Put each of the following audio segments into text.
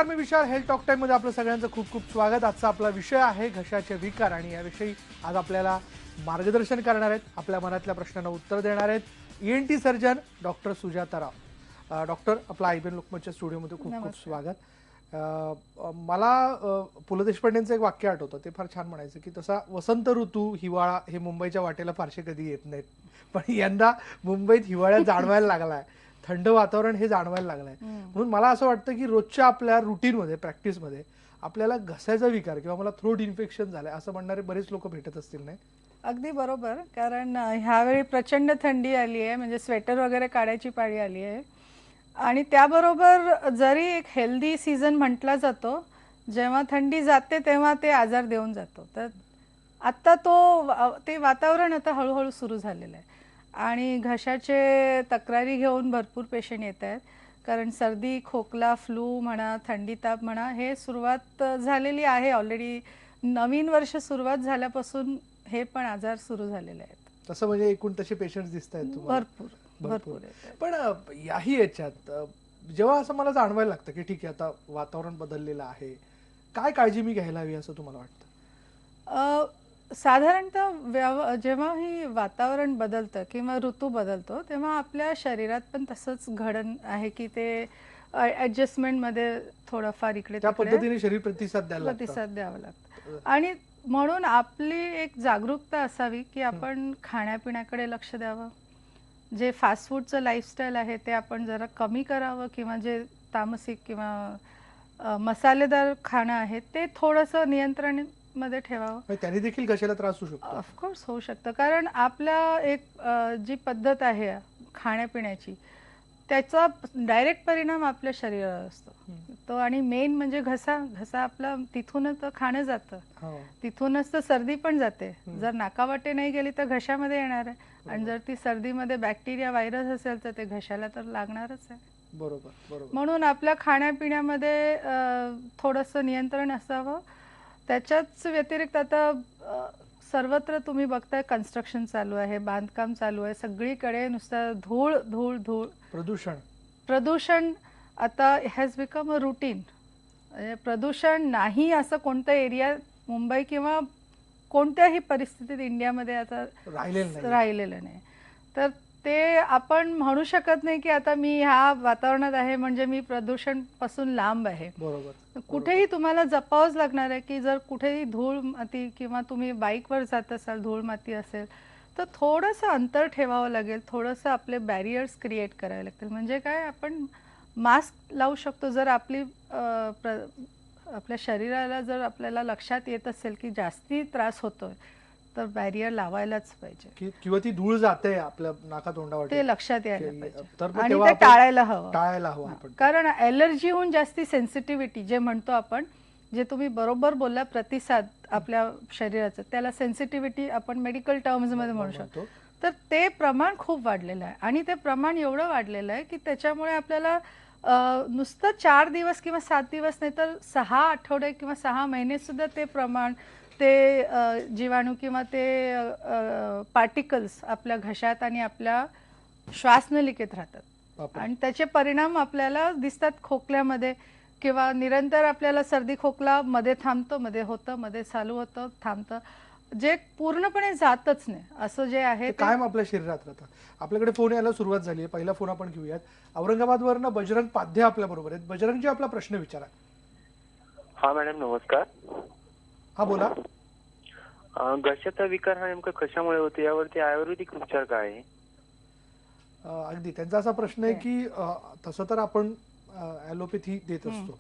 नमस्कार, मी विशाल. Health talk time मध्ये आपलं सगळ्यांचं खूप खूप स्वागत. आजचा आपला विषय आहे घशाचे विकार आणि याविषयी आज आपल्याला मार्गदर्शन करणार आहेत, आपल्या मनातल्या प्रश्नांना उत्तर देणार आहेत ENT सर्जन डॉक्टर सुजाता राव. डॉक्टर, आपला आयबीएन लोकमतच्या स्टुडिओमध्ये खूप खूप स्वागत. मला पु ल देशपांडेंचं एक वाक्य आठवतं, ते फार छान म्हणायचं की तसा वसंत ऋतू, हिवाळा हे मुंबईच्या वाटेला फारसे कधी येत नाहीत, पण यंदा मुंबईत हिवाळ्यात जाणवायला लागलाय, थंड वातावरण हे जाणवायला लागलंय. म्हणून मला असं वाटतं की रोजच्या आपल्या रुटीनमध्ये, प्रॅक्टिसमध्ये आपल्याला घशाचा विकार किंवा मला थ्रोट इन्फेक्शन झालंय असं म्हणणारे बरेच लोक भेटत असतील, नाही? अगदी बरोबर. कारण ह्यावेळी प्रचंड थंडी आली आहे, म्हणजे स्वेटर वगैरे काढायची पाळी आली आहे. आणि त्याबरोबर जरी एक हेल्दी सीझन म्हटला जातो, जेव्हा थंडी जाते तेव्हा ते आजार देऊन जातो. तर आत्ता ते वातावरण आता हळूहळू सुरू झालेलं आहे आणि घशाचे तक्रारी घेऊन भरपूर पेशंट येत आहेत. कारण सर्दी, खोकला, फ्लू म्हणा, थंडी, ताप म्हणा, हे सुरुवात झालेली आहे ऑलरेडी. नवीन वर्ष सुरुवात झाल्यापासून हे पण आजार सुरू झालेले आहेत. तसं म्हणजे एकूण तसे पेशंट्स दिसत आहेत तुम्हाला? भरपूर. पण याही याच्यात जेव्हा असं मला जाणवायला लागतं की ठीक आहे, आता वातावरण बदललेलं आहे, काय काळजी मी घ्यायला हवी असं तुम्हाला वाटतं? साधारणतः जेव्हा ही वातावरण बदलतं किंवा ऋतू बदलतो तेव्हा आपल्या शरीरात पण तसंच घडण आहे की ते ॲडजस्टमेंटमध्ये थोडंफार इकडे त्या पद्धतीने शरीर प्रतिसाद द्यावा लागतो. आणि म्हणून आपली एक जागरूकता असावी की आपण खाण्यापिण्याकडे लक्ष द्यावं. जे फास्ट फूडचं लाईफस्टाईल आहे ते आपण जरा कमी करावं, किंवा जे तामसिक किंवा मसालेदार खाणं आहे ते थोडंसं नियंत्रणामध्ये ठेवावं. त्याने देखील घशाला त्रास होऊ शकतो? ऑफकोर्स होऊ शकतं. कारण आपल्या एक जी पद्धत आहे खाण्यापिण्याची, त्याचा डायरेक्ट परिणाम आपल्या शरीरावर असतो तो. आणि मेन म्हणजे घसा आपला, तिथूनच तर खाणं जातं, तिथूनच तर सर्दी पण जाते. जर नाकावाटे नाही गेली तर घशामध्ये येणार आहे, आणि जर ती सर्दीमध्ये बॅक्टेरिया, व्हायरस असेल तर ते घशाला तर लागणारच आहे. बरोबर. म्हणून आपल्या खाण्यापिण्यामध्ये थोडंसं नियंत्रण असावं. त्याच्याच व्यतिरिक्त आता सर्वत्र तुम्ही बघताय कन्स्ट्रक्शन चालू आहे, बांधकाम चालू आहे, सगळीकडे नुसतं धूळ धूळ धूळ, प्रदूषण आता हॅज बिकम अ रुटीन. प्रदूषण नाही असं कोणतं एरिया मुंबई किंवा कोणत्याही परिस्थितीत इंडियामध्ये आता राहिलेलं नाही. तर ते आपण म्हणू शकत नाही की आता मी ह्या वातावरणात आहे म्हणजे मी प्रदूषण पासून लांब आहे. बरोबर. कुठेही तुम्हाला जपावंच लागणार आहे की जर कुठेही धूळ माती किंवा तुम्ही बाईकवर जात असाल, धूळ माती असेल तर थोडंसं अंतर ठेवावं लागेल, थोडंसं आपले बॅरियर्स क्रिएट करावे लागतील. म्हणजे काय, आपण मास्क लावू शकतो जर आपल्या शरीराला जर आपल्याला लक्षात येत असेल की जास्ती त्रास होतोय तर बॅरियर लावायलाच पाहिजे, किंवा ती धूळ जाते आपल्या नाका तोंडावर, ते लक्षात यायला पाहिजे आणि ते ते टाळायला हवं. आपण. कारण ॲलर्जीहून जास्ती सेन्सिटिव्हिटी जे म्हणतो आपण, जे तुम्ही बरोबर बोलला, प्रतिसाद आपल्या शरीराचा, त्याला सेन्सिटिव्हिटी आपण मेडिकल टर्म्समध्ये म्हणू शकतो. तर ते प्रमाण खूप वाढलेलं आहे. आणि ते प्रमाण एवढं वाढलेलं आहे की त्याच्यामुळे आपल्याला नुसतं 4 दिवस किंवा 7 दिवस नाही तर 6 आठवडे किंवा 6 महिने सुद्धा ते प्रमाण, ते जीवाणू किंवा ते पार्टिकल्स आपल्या घशात आणि आपल्या श्वासनलिकेत राहतात. आणि त्याचे परिणाम आपल्याला दिसतात खोकल्यामध्ये, किंवा निरंतर आपल्याला सर्दी खोकला मध्ये थांबतो, मध्ये होतं, मध्ये चालू होतं, थांबतं, जे पूर्णपणे जातच नाही असं जे आहे ते कायम आपल्या शरीरात राहतं. आपल्याकडे फोन यायला सुरुवात झाली आहे. पहिला फोन आपण घेऊयात. औरंगाबादवरनं बजरंग पाध्ये आपल्या बरोबर आहेत. बजरंगजी, आपला प्रश्न विचारा. हा मॅडम, नमस्कार. हा, बोला. घशाचा विकार हा नेमका कशामुळे होतो, यावरती आयुर्वेदिक उपचार काय आहे? अगदी त्यांचा असा प्रश्न आहे की तसं तर आपण ॲलोपॅथी देत असतो,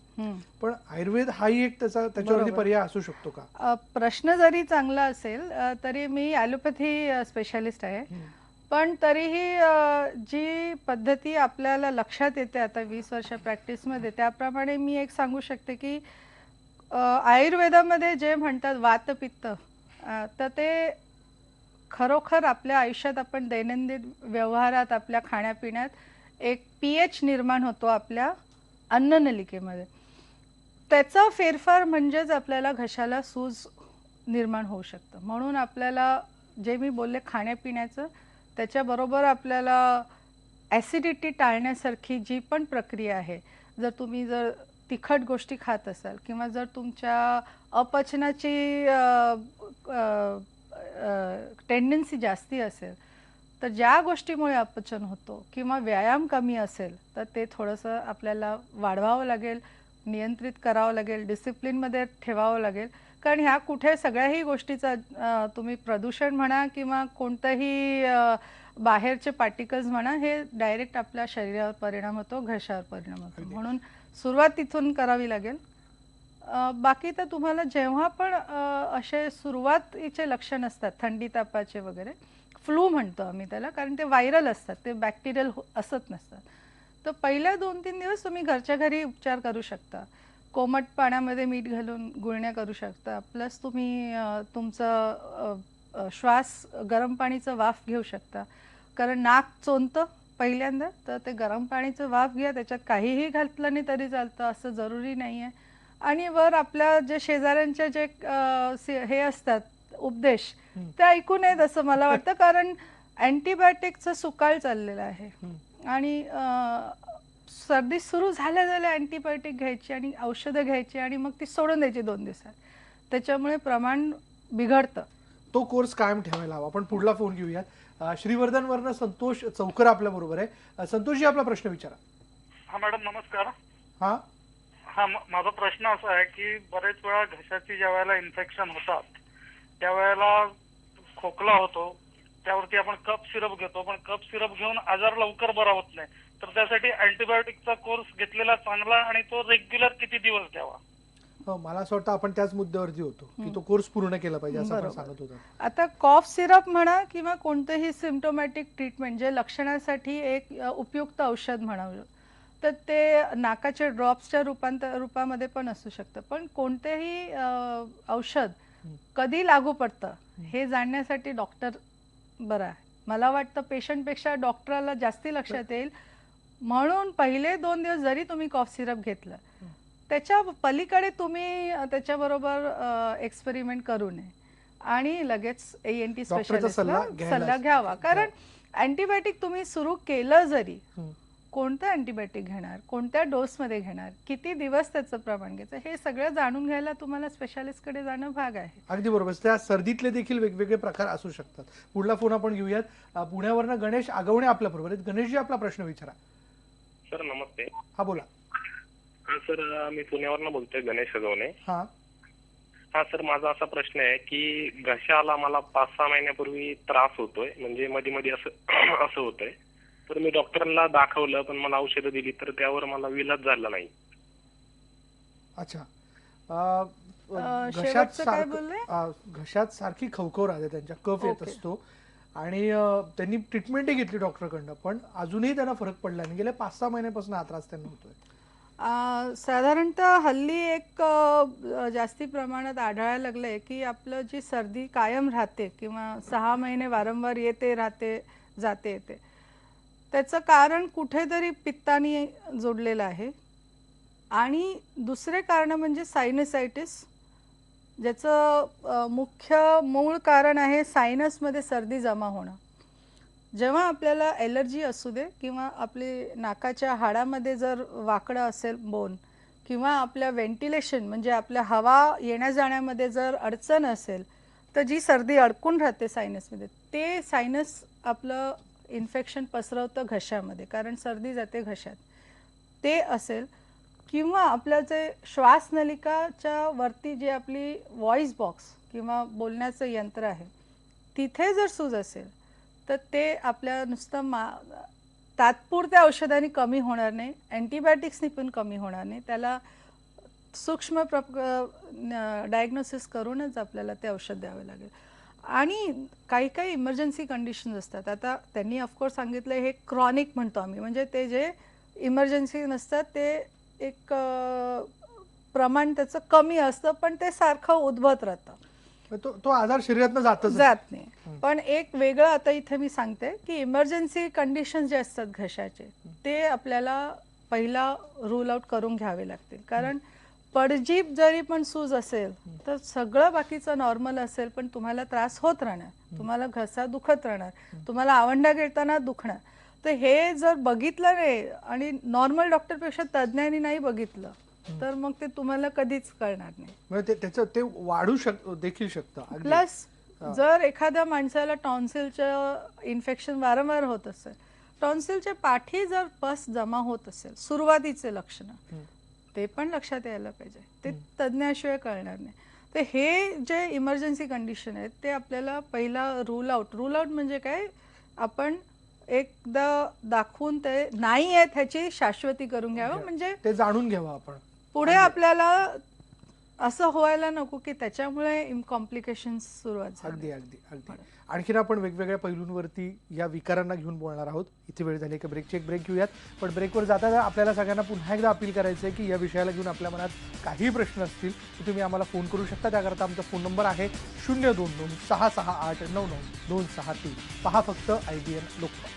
पण आयुर्वेद हाही एक त्याच्यावरती पर्याय असू शकतो का? प्रश्न जरी चांगला असेल तरी मी ॲलोपॅथी स्पेशालिस्ट आहे, पण तरीही जी पद्धती आपल्याला लक्षात येते आता 20 वर्ष प्रॅक्टिसमध्ये, त्याप्रमाणे मी एक सांगू शकते की आयुर्वेदामध्ये जे म्हणतात वातपित्त, तर ते खरोखर आपल्या आयुष्यात, आपण दैनंदिन व्यवहारात, आपल्या खाण्यापिण्यात एक pH निर्माण होतो आपल्या अन्ननलिकेमध्ये. त्याचा फेरफार म्हणजेच आपल्याला घशाला सूज निर्माण होऊ शकतं. म्हणून आपल्याला जे मी बोलले खाण्यापिण्याचं, त्याच्याबरोबर आपल्याला ॲसिडिटी टाळण्यासारखी जी पण प्रक्रिया आहे, जर तिखट गोष्टी खात असाल किंवा जर तुमच्या अपचनाची टेंडन्सी जास्ती असेल, तर ज्या गोष्टीमुळे अपचन होतो किंवा व्यायाम कमी असेल तर ते थोडंसं आपल्याला वाढवावं लागेल, नियंत्रित करावं लागेल, डिसिप्लिनमध्ये ठेवावं लागेल. कारण ह्या कुठे सगळ्याही गोष्टीचा तुम्ही प्रदूषण म्हणा किंवा कोणतंही बाहेरचे पार्टिकल्स म्हणा, हे डायरेक्ट आपल्या शरीरावर परिणाम होतो, घशावर परिणाम होतो. म्हणून सुरुवात तिथून करावी लागेल. बाकी तर तुम्हाला जेव्हा पण असे सुरुवातीचे लक्षण असतात थंडी तापाचे वगैरे, फ्लू म्हणतो आम्ही त्याला, कारण ते व्हायरल असतात, ते बॅक्टेरियल असत नसतात. तर पहिल्या 2-3 दिवस तुम्ही घरच्या घरी उपचार करू शकता. कोमट पाण्यामध्ये मीठ घालून गुळण्या करू शकता. प्लस तुम्ही तुमचं श्वास गरम पाणीचं वाफ घेऊ शकता. कारण नाक चोंदतं पहिल्यांदा, तर ते गरम पाणीचं वाफ घ्या. त्याच्यात काहीही घातलं नाही तरी चालतं, असं जरुरी नाही आहे. आणि वर आपल्या जे शेजाऱ्यांचे जे हे असतात उपदेश, ते ऐकू नयेत असं मला वाटतं. कारण अँटीबायोटिकचं सुकाळ चाललेलं आहे आणि सर्दी सुरू झाल्या झाल्या अँटीबायोटिक घ्यायची आणि औषधं घ्यायची आणि मग ती सोडून द्यायची 2 दिवसात. त्याच्यामुळे प्रमाण बिघडतं. तो कोर्स कायम ठेवायला हवा. आपण पुढला फोन घेऊयात. श्रीवर्धनवरनं संतोष चौकर आपल्या बरोबर आहे. संतोषजी, आपला प्रश्न विचारा. हा मॅडम, नमस्कार. हा हा माझा प्रश्न असा आहे की बरेच वेळा घशाची ज्या वेळेला इन्फेक्शन होतात त्यावेळेला खोकला होतो, त्यावरती आपण कफ सिरप घेतो, पण कफ सिरप घेऊन आजार लवकर बरा होत नाही. तर त्यासाठी अँटीबायोटिकचा कोर्स घेतलेला चांगला आणि तो रेग्युलर किती दिवस घ्यावा? मला असं वाटतं आपण त्याच मुद्द्यावरती होतो की तो कोर्स पूर्ण केला पाहिजे असं आपण बरोबर. सांगत होतो. आता कॉफ सिरप म्हणा किंवा कोणतेही सिम्प्टोमॅटिक ट्रीटमेंट जे लक्षणासाठी एक उपयुक्त औषध म्हणावं, तर ते नाकाचे ड्रॉप्सच्या रूपामध्ये पण असू शकतं. पण कोणतेही औषध कधी लागू पडतं हे जाणण्यासाठी डॉक्टर बरं आहे. मला वाटतं पेशंटपेक्षा डॉक्टरला जास्ती लक्षात येईल. म्हणून पहिले 2 दिवस जरी तुम्ही कॉफ सिरप घेतलं, त्याच्या पलीकडे तुम्ही त्याच्याबरोबर एक्सपेरिमेंट करू नये आणि लगेच ENT डॉक्टरचा स्पेशालिस्टला सल्ला घ्यावा. कारण अँटीबायोटिक तुम्ही सुरू केलं जरी, कोणतं अँटीबायोटिक घेणार, कोणत्या डोसमध्ये घेणार, किती दिवस त्याचं प्रमाण घ्यायचं, हे सगळं जाणून घ्यायला तुम्हाला स्पेशालिस्टकडे जाणं भाग आहे. अगदी बरोबर. त्या सर्दीतले देखील वेगवेगळे प्रकार असू शकतात. पुढला फोन आपण घेऊयात. पुण्यावरनं गणेश आगवणे आपल्या बरोबर आहेत. गणेशजी, आपला प्रश्न विचारा. सर नमस्ते. हा बोला. हा सर, मी पुण्यावरनं बोलतोय, गणेश अगवणे. हा सर, माझा असा प्रश्न आहे की घशाला मला 5-6 महिन्यापूर्वी त्रास होतोय, म्हणजे मध्ये मध्ये असं होतंय. तर मी डॉक्टरांना दाखवलं, पण मला औषधं दिली, तर त्यावर मला विलाज झाला नाही. अच्छा. शेवटचं काय बोलले? घशात सारखी खवखव राहते, त्यांच्या कफ येत असतो आणि त्यांनी ट्रीटमेंटही घेतली डॉक्टरकडनं, पण अजूनही त्यांना फरक पडला नाही. गेल्या 5-6 महिन्यापासून हा त्रास त्यांना होतोय. साधारणतः हल्ली एक जास्ती प्रमाणात आढळायला लागलंय की आपलं जी सर्दी कायम राहते किंवा 6 महिने वारंवार येते राहते जाते येते, त्याचं कारण कुठेतरी पित्ताने जोडलेलं आहे. आणि दुसरे कारण म्हणजे सायनसायटिस, ज्याचं मुख्य मूळ कारण आहे सायनसमध्ये सर्दी जमा होणं. जेव्हा आपल्याला ॲलर्जी असू दे किंवा आपली नाकाच्या हाडामध्ये जर वाकडं असेल बोन किंवा आपल्या व्हेंटिलेशन म्हणजे आपल्या हवा येण्या जाण्यामध्ये जर अडचण असेल, तर जी सर्दी अडकून राहते सायनसमध्ये, ते सायनस आपलं इन्फेक्शन पसरवतं घशामध्ये, कारण सर्दी जाते घशात. ते असेल किंवा आपलं जे श्वासनलिकाच्या वरती जी आपली व्हॉइस बॉक्स किंवा बोलण्याचं यंत्र आहे, तिथे जर सूज असेल तर ते आपल्या नुसतं तात्पुरत्या औषधांनी कमी होणार नाही, अँटीबायोटिक्सनी पण कमी होणार नाही. त्याला सूक्ष्म डायग्नोसिस करूनच आपल्याला ते औषध द्यावे लागेल. आणि काही काही इमर्जन्सी कंडिशन्स असतात. आता त्यांनी ऑफकोर्स सांगितलं हे क्रॉनिक म्हणतो आम्ही, म्हणजे ते जे इमर्जन्सी नसतात ते एक प्रमाण त्याचं कमी असतं, पण ते सारखं उद्भवत राहतं. तो आजार शरीरातनं जात नाही. पण एक वेगळं आता इथे मी सांगते की इमर्जन्सी कंडिशन जे असतात घशाचे, ते आपल्याला पहिला रूल आउट करून घ्यावे लागतील. कारण पडजीप जरी पण सूज असेल तर सगळं बाकीचं नॉर्मल असेल, पण तुम्हाला त्रास होत राहणार, तुम्हाला घसा दुखत राहणार, तुम्हाला आवंढा गिळताना दुखणार. तर हे जर बघितलं नाही आणि नॉर्मल डॉक्टरपेक्षा तज्ज्ञांनी नाही बघितलं तर मग ते तुम्हाला कधीच कळणार नाही. म्हणजे त्याचं ते वाढू देखील शकतं. प्लस जर एखाद्या माणसाला टॉन्सिलचं इन्फेक्शन वारंवार होत असेल, टॉन्सिलच्या पाठी जर पस जमा होत असेल, सुरुवातीचे लक्षणं, ते पण लक्षात यायला पाहिजे. ते तज्ज्ञाशिवाय कळणार नाही. तर हे जे इमर्जन्सी कंडिशन आहेत ते आपल्याला पहिला रूल आउट म्हणजे काय, आपण एकदा दाखवून ते नाही आहेत ह्याची शाश्वती करून घ्यावं. म्हणजे ते जाणून घ्यावं आपण. पुढे आपल्याला असं व्हायला नको की त्याच्यामुळे कॉम्प्लिकेशन्स सुरुवात झाली. अगदी अगदी अगदी. आणखीन आपण वेगवेगळ्या पैलूंवरती या विकारांना घेऊन बोलणार आहोत. इथे वेळ झाली की एक ब्रेक घेऊयात. पण ब्रेकवर जाता आपल्याला सगळ्यांना पुन्हा एकदा अपील करायचं आहे की या विषयाला घेऊन आपल्या मनात काही प्रश्न असतील तर तुम्ही आम्हाला फोन करू शकता. त्याकरता आमचा फोन नंबर आहे 022-668-99263. पहा फक्त IBN लोकमत.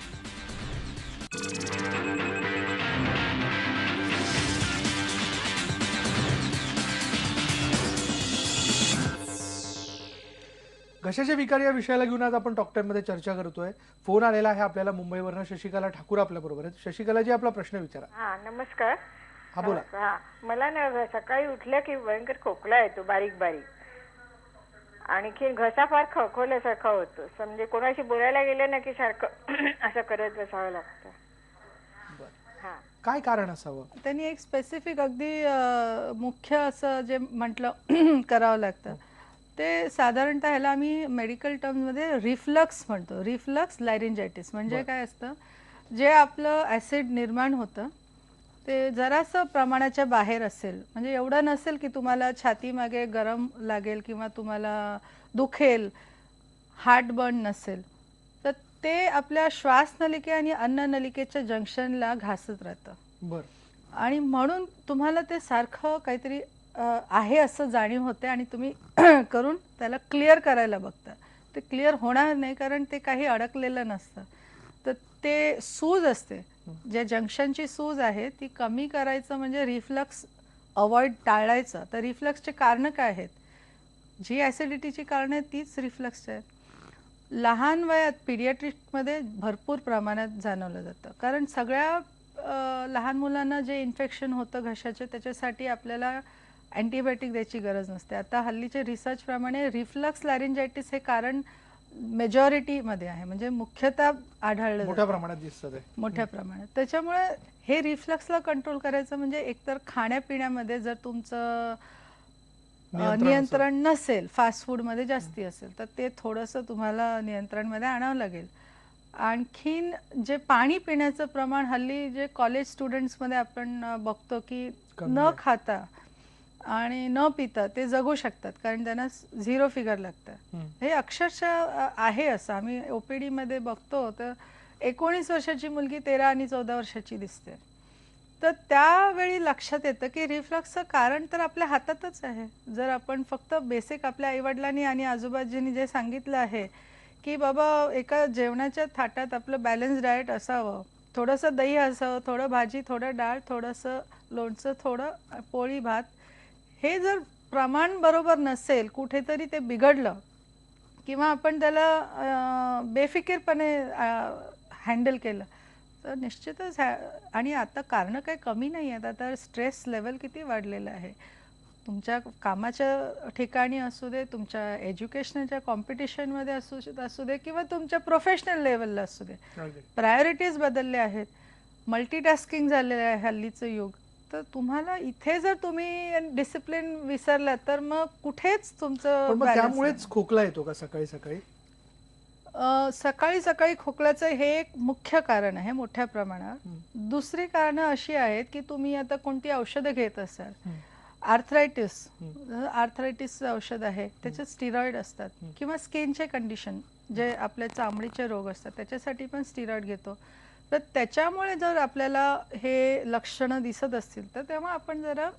घशाचे विकार या विषयाला घेऊन आज आपण डॉक्टरमध्ये चर्चा करतोय. फोन आलेला आहे आपल्याला मुंबईवरनं. शशिकला ठाकूर आपल्या बरोबर आहेत. शशिकलाजी, आपला प्रश्न विचारा. हा, नमस्कार. हा, बोला. हा, मला ना सकाळी उठल्या की भयंकर खोकला येतो, बारीक बारीक. आणखी घसा फार खवखवल्यासारखा होतो. म्हणजे कोणाशी बोलायला गेलं ना की सारखं असं करत बसावं लागतं. हा, काय कारण असावं? त्यांनी एक स्पेसिफिक अगदी मुख्य असं जे म्हटलं करावं लागतं ते साधारणतः ह्याला आम्ही मेडिकल टर्ममध्ये रिफ्लक्स म्हणतो. रिफ्लक्स लायरिंजायटिस म्हणजे काय असतं, जे आपलं ॲसिड निर्माण होतं ते जरासं प्रमाणाच्या बाहेर असेल, म्हणजे एवढं नसेल की तुम्हाला छातीमागे गरम लागेल किंवा तुम्हाला दुखेल, हार्टबर्न नसेल, तर ते आपल्या श्वासनलिके आणि अन्ननलिकेच्या जंक्शनला घासत राहतं. बरं. आणि म्हणून तुम्हाला ते सारखं काहीतरी आहे असं जाणीव होते आणि तुम्ही करून त्याला क्लिअर करायला बघता. ते क्लिअर होणार नाही कारण ते काही अडकलेलं नसतं. तर ते सूज असते, ज्या जंक्शनची सूज आहे ती कमी करायचं म्हणजे रिफ्लक्स अवॉइड टाळायचं. तर रिफ्लक्सचे कारणं काय आहेत? जी ॲसिडिटीची कारणं आहेत तीच रिफ्लक्सचे आहेत. लहान वयात पिडियाट्रिकमध्ये भरपूर प्रमाणात जाणवलं जातं, कारण सगळ्या लहान मुलांना जे इन्फेक्शन होतं घशाचे त्याच्यासाठी आपल्याला अँटीबायोटिक द्यायची गरज नसते. आता हल्लीचे रिसर्चप्रमाणे रिफ्लक्स लॅरिंजायटिस हे कारण मेजॉरिटीमध्ये आहे, म्हणजे मुख्यतः आढळलं मोठ्या प्रमाणात दिसतं ते. मोठ्या प्रमाणात. त्याच्यामुळे हे रिफ्लक्सला कंट्रोल करायचं म्हणजे एकतर खाण्यापिण्यामध्ये जर तुमचं नियंत्रण नसेल, फास्ट फूडमध्ये जास्ती असेल तर ते थोडंसं तुम्हाला नियंत्रणमध्ये आणावं लागेल. आणखीन जे पाणी पिण्याचं प्रमाण हल्ली जे कॉलेज स्टुडंट्समध्ये आपण बघतो की न खाता आणि न पिता ते जगू शकतात कारण त्यांना 0 फिगर लागतं. हे अक्षरशः आहे असं. आम्ही OPD मध्ये बघतो तर 19 वर्षाची मुलगी 13 आणि 14 वर्षाची दिसते. तर त्यावेळी लक्षात येतं की रिफ्लक्सचं कारण तर आपल्या हातातच आहे. जर आपण फक्त बेसिक आपल्या आईवडिलांनी आणि आजूबाजूंनी जे सांगितलं आहे की बाबा एका जेवणाच्या थाटात आपलं बॅलन्स डाएट असावं, थोडंसं दही असावं, थोडं भाजी, थोडं डाळ, थोडंसं लोणचं, थोडं पोळी भात, हे जर प्रमाण बरोबर नसेल, कुठेतरी ते बिघडलं किंवा आपण त्याला बेफिकीरपणे हँडल केलं तर निश्चितच आणि आता कारणं काही कमी नाही आहेत. आता स्ट्रेस लेवल किती वाढलेलं आहे. तुमच्या कामाच्या ठिकाणी असू दे, तुमच्या एज्युकेशनच्या कॉम्पिटिशनमध्ये असू दे किंवा तुमच्या प्रोफेशनल लेवलला असू दे, प्रायोरिटीज बदलले आहेत, मल्टीटास्किंग झालेलं आहे हल्लीचं युग. तर तुम्हाला इथे जर तुम्ही डिसिप्लिन विसरलात तर मग कुठेच तुमचं त्यामुळेच खोकला येतो का सकाळी सकाळी? सकाळी सकाळी खोकल्याचं हे एक मुख्य कारण आहे मोठ्या प्रमाणात. दुसरी कारणं अशी आहेत की तुम्ही आता कोणती औषधं घेत असाल, आर्थरायटिसचं औषध आहे, त्याच्यात स्टिरॉइड असतात, किंवा स्किनचे कंडिशन जे आपल्या चामडीचे रोग असतात त्याच्यासाठी पण स्टिरॉइड घेतो. तर त्याच्यामुळे जर आपल्याला हे लक्षणं दिसत असतील तर तेव्हा आपण जरा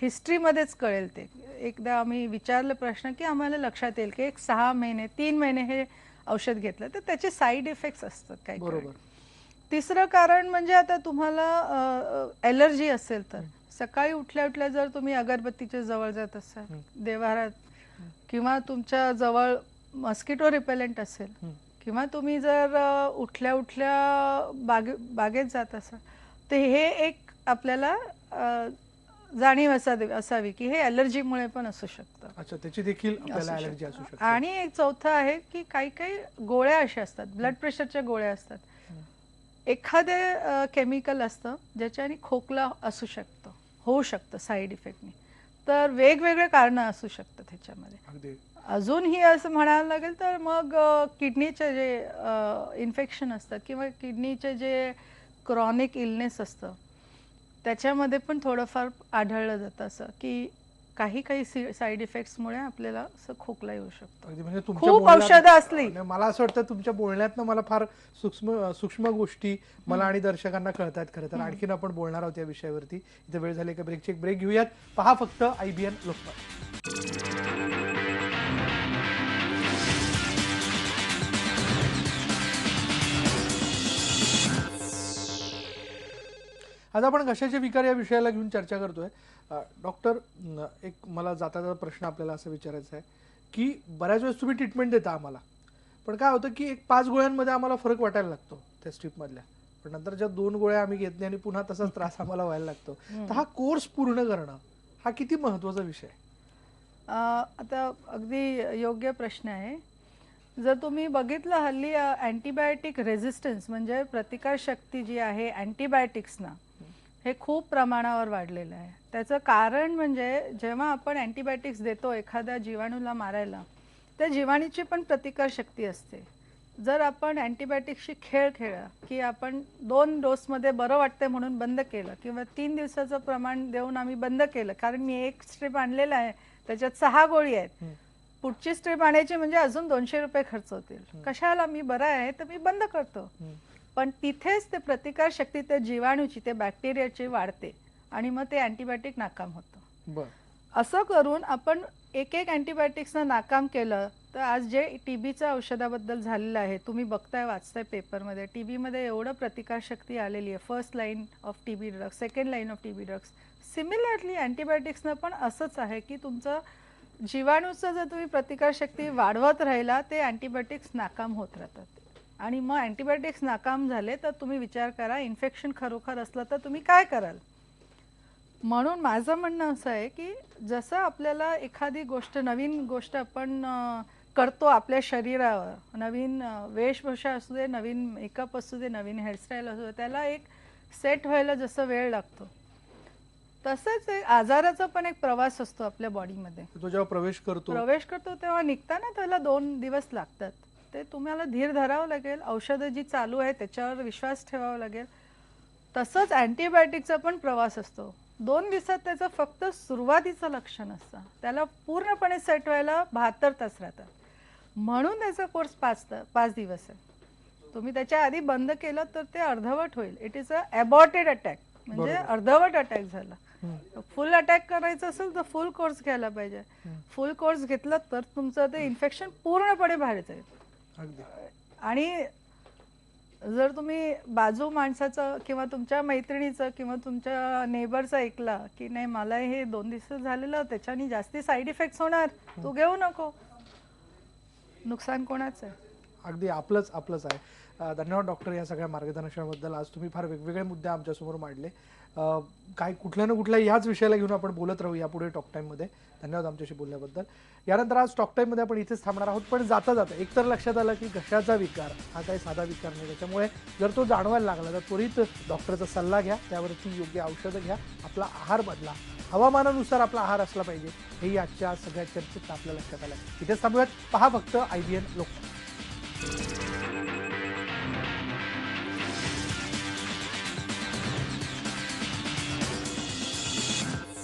हिस्ट्रीमध्येच कळेल. ते एकदा आम्ही विचारलं प्रश्न की आम्हाला लक्षात येईल की एक 6 महिने 3 महिने हे औषध घेतलं तर त्याचे साईड इफेक्ट्स असतात काही. बरोबर. तिसरं कारण म्हणजे आता तुम्हाला ॲलर्जी असेल तर सकाळी उठल्या उठल्या जर तुम्ही अगरबत्तीच्या जवळ जात असाल देवारात, किंवा तुमच्या जवळ मस्किटो रिपेलेंट असेल, किंवा तुम्ही जर उठल्या उठल्या बागेत जात असाल, तर हे एक आपल्याला जाणीव असावी की हे ॲलर्जीमुळे पण असू शकतं. अच्छा, त्याची देखील आपल्याला ॲलर्जी असू शकते. आणि एक चौथं आहे की काही काही गोळ्या अशा असतात, ब्लड प्रेशरच्या गोळ्या असतात, एखादे केमिकल असतं ज्याच्याने खोकला असू शकतं, होऊ शकतं साईड इफेक्टने. तर वेगवेगळे कारणं असू शकतात ह्याच्यामध्ये. अजूनही असं म्हणायला लागेल तर मग किडनीचे जे इन्फेक्शन असतात किंवा किडनीचे जे क्रॉनिक इलनेस असतं त्याच्यामध्ये पण थोडंफार आढळलं जातं असं की काही काही साईड इफेक्ट्समुळे आपल्याला असं खोकला येऊ शकतो. म्हणजे खूप औषधं असली. मला असं वाटतं तुमच्या बोलण्यातनं मला फार सूक्ष्म गोष्टी मला आणि दर्शकांना कळतात. खरं तर आणखीन आपण बोलणार आहोत या विषयावरती. इथे वेळ झाली का ब्रेकची एक ब्रेक घेऊयात. पहा फक्त IBN लोकमत. आज आपण घशाचे विकार या विषयाला घेऊन चर्चा करतोय. डॉक्टर, एक मला जाता जाता प्रश्न आपल्याला असं विचारायचा आहे की बऱ्याच वेळेस तुम्ही ट्रीटमेंट देता आम्हाला, पण काय होतं की एक 5 गोळ्यांमध्ये आम्हाला फरक वाटायला लागतो त्या स्ट्रीपमधल्या, पण नंतर ज्या 2 गोळ्या आम्ही घेत नाही आणि पुन्हा तसाच त्रास आम्हाला व्हायला लागतो. तर हा कोर्स पूर्ण करणं हा किती महत्वाचा विषय आहे? आता अगदी योग्य प्रश्न आहे. जर तुम्ही बघितलं हल्ली अँटीबायोटिक रेझिस्टन्स म्हणजे प्रतिकारशक्ती जी आहे अँटीबायोटिक्सना, हे खूप प्रमाणावर वाढलेलं आहे. त्याचं कारण म्हणजे जेव्हा आपण अँटीबायोटिक्स देतो एखाद्या जीवाणूला मारायला, त्या जीवाणूची पण प्रतिकारशक्ती असते. जर आपण अँटीबायोटिक्सशी खेळ खेळला की आपण 2 डोसमध्ये बरं वाटते म्हणून बंद केलं किंवा 3 दिवसाचं प्रमाण देऊन आम्ही बंद केलं, कारण मी एक स्ट्रीप आणलेला आहे त्याच्यात 6 गोळी आहेत, पुढची स्ट्रीप आणायची म्हणजे अजून 200 रुपये खर्च होतील, कशाला, मी बरा आहे तर मी बंद करतो. पण तिथेच ते प्रतिकारशक्ती त्या जीवाणूची, त्या बॅक्टेरियाची वाढते आणि मग ते अँटीबायोटिक नाकाम होतं. असं करून आपण एक एक अँटीबायोटिक्सनं नाकाम केलं तर आज जे टीबीच्या औषधाबद्दल झालेलं आहे, तुम्ही बघताय वाचताय पेपरमध्ये, टीबीमध्ये एवढं प्रतिकारशक्ती आलेली आहे. First line of TB drugs, second line of TB drugs. Similarly अँटीबायोटिक्सनं पण असंच आहे की तुमचं जीवाणूचं जर तुम्ही प्रतिकारशक्ती वाढवत राहिला ते अँटीबायोटिक्स नाकाम होत राहतात. आणि मग अँटीबायोटिक्स नाकाम झाले तर तुम्ही विचार करा इन्फेक्शन खरोखर असलं तर तुम्ही काय कराल. म्हणून माझं म्हणणं असं आहे की जसं आपल्याला एखादी गोष्ट, नवीन गोष्ट आपण करतो आपल्या शरीरावर, नवीन वेशभूषा असू दे, नवीन मेकअप असू दे, नवीन हेअरस्टाईल असू दे, त्याला एक सेट व्हायला जसं वेळ लागतो तसंच आजाराचा पण एक प्रवास असतो आपल्या बॉडीमध्ये. तो जेव्हा प्रवेश करतो तेव्हा निघताना त्याला 2 दिवस लागतात. ते तुम्हाला धीर धरावं लागेल, औषधं जी चालू आहे त्याच्यावर विश्वास ठेवावा लागेल. तसंच अँटीबायोटिकचा पण प्रवास असतो. 2 दिवसात त्याचं फक्त सुरुवातीचं लक्षण असतं, त्याला पूर्णपणे सेट व्हायला 72 तास राहतात. म्हणून त्याचा कोर्स 5 दिवस आहे. तुम्ही त्याच्या आधी बंद केलं तर ते अर्धवट होईल. It is a aborted attack, म्हणजे अर्धवट अटॅक झाला. फुल अटॅक करायचं असेल तर फुल कोर्स घ्यायला पाहिजे. फुल कोर्स घेतला तर तुमचं ते इन्फेक्शन पूर्णपणे बाहेर जाईल. आणि जर तुम्ही बाजू माणसाचं किंवा तुमच्या मैत्रिणीचं किंवा तुमच्या नेबरचं ऐकला की नाही मला हे 2 दिवस झालेलं त्याच्याने जास्ती साईड इफेक्ट्स होणार, तू घेऊ नको, नुकसान कोणाचं आहे? अगदी आपलंच आहे. धन्यवाद डॉक्टर या सगळ्या मार्गदर्शनाबद्दल. आज तुम्ही फार वेगवेगळे मुद्दे आमच्यासमोर मांडले. काय कुठल्या ना कुठल्या ह्याच विषयाला घेऊन आपण बोलत राहू यापुढे टॉक टाईममध्ये. धन्यवाद आमच्याशी बोलल्याबद्दल. यानंतर आज टॉक टाईममध्ये आपण इथेच थांबणार आहोत, पण जाता जाता एकतर लक्षात आलं की घशाचा विकार हा काही साधा विकार नाही. त्याच्यामुळे जर तो जाणवायला लागला तर त्वरित डॉक्टरचा सल्ला घ्या, त्यावरती योग्य औषधं घ्या, आपला आहार बदला, हवामानानुसार आपला आहार असला पाहिजे, हेही आजच्या सगळ्या चर्चेत आपल्या लक्षात आलं. इथेच थांबूयात. पहा फक्त IBN लोकमत.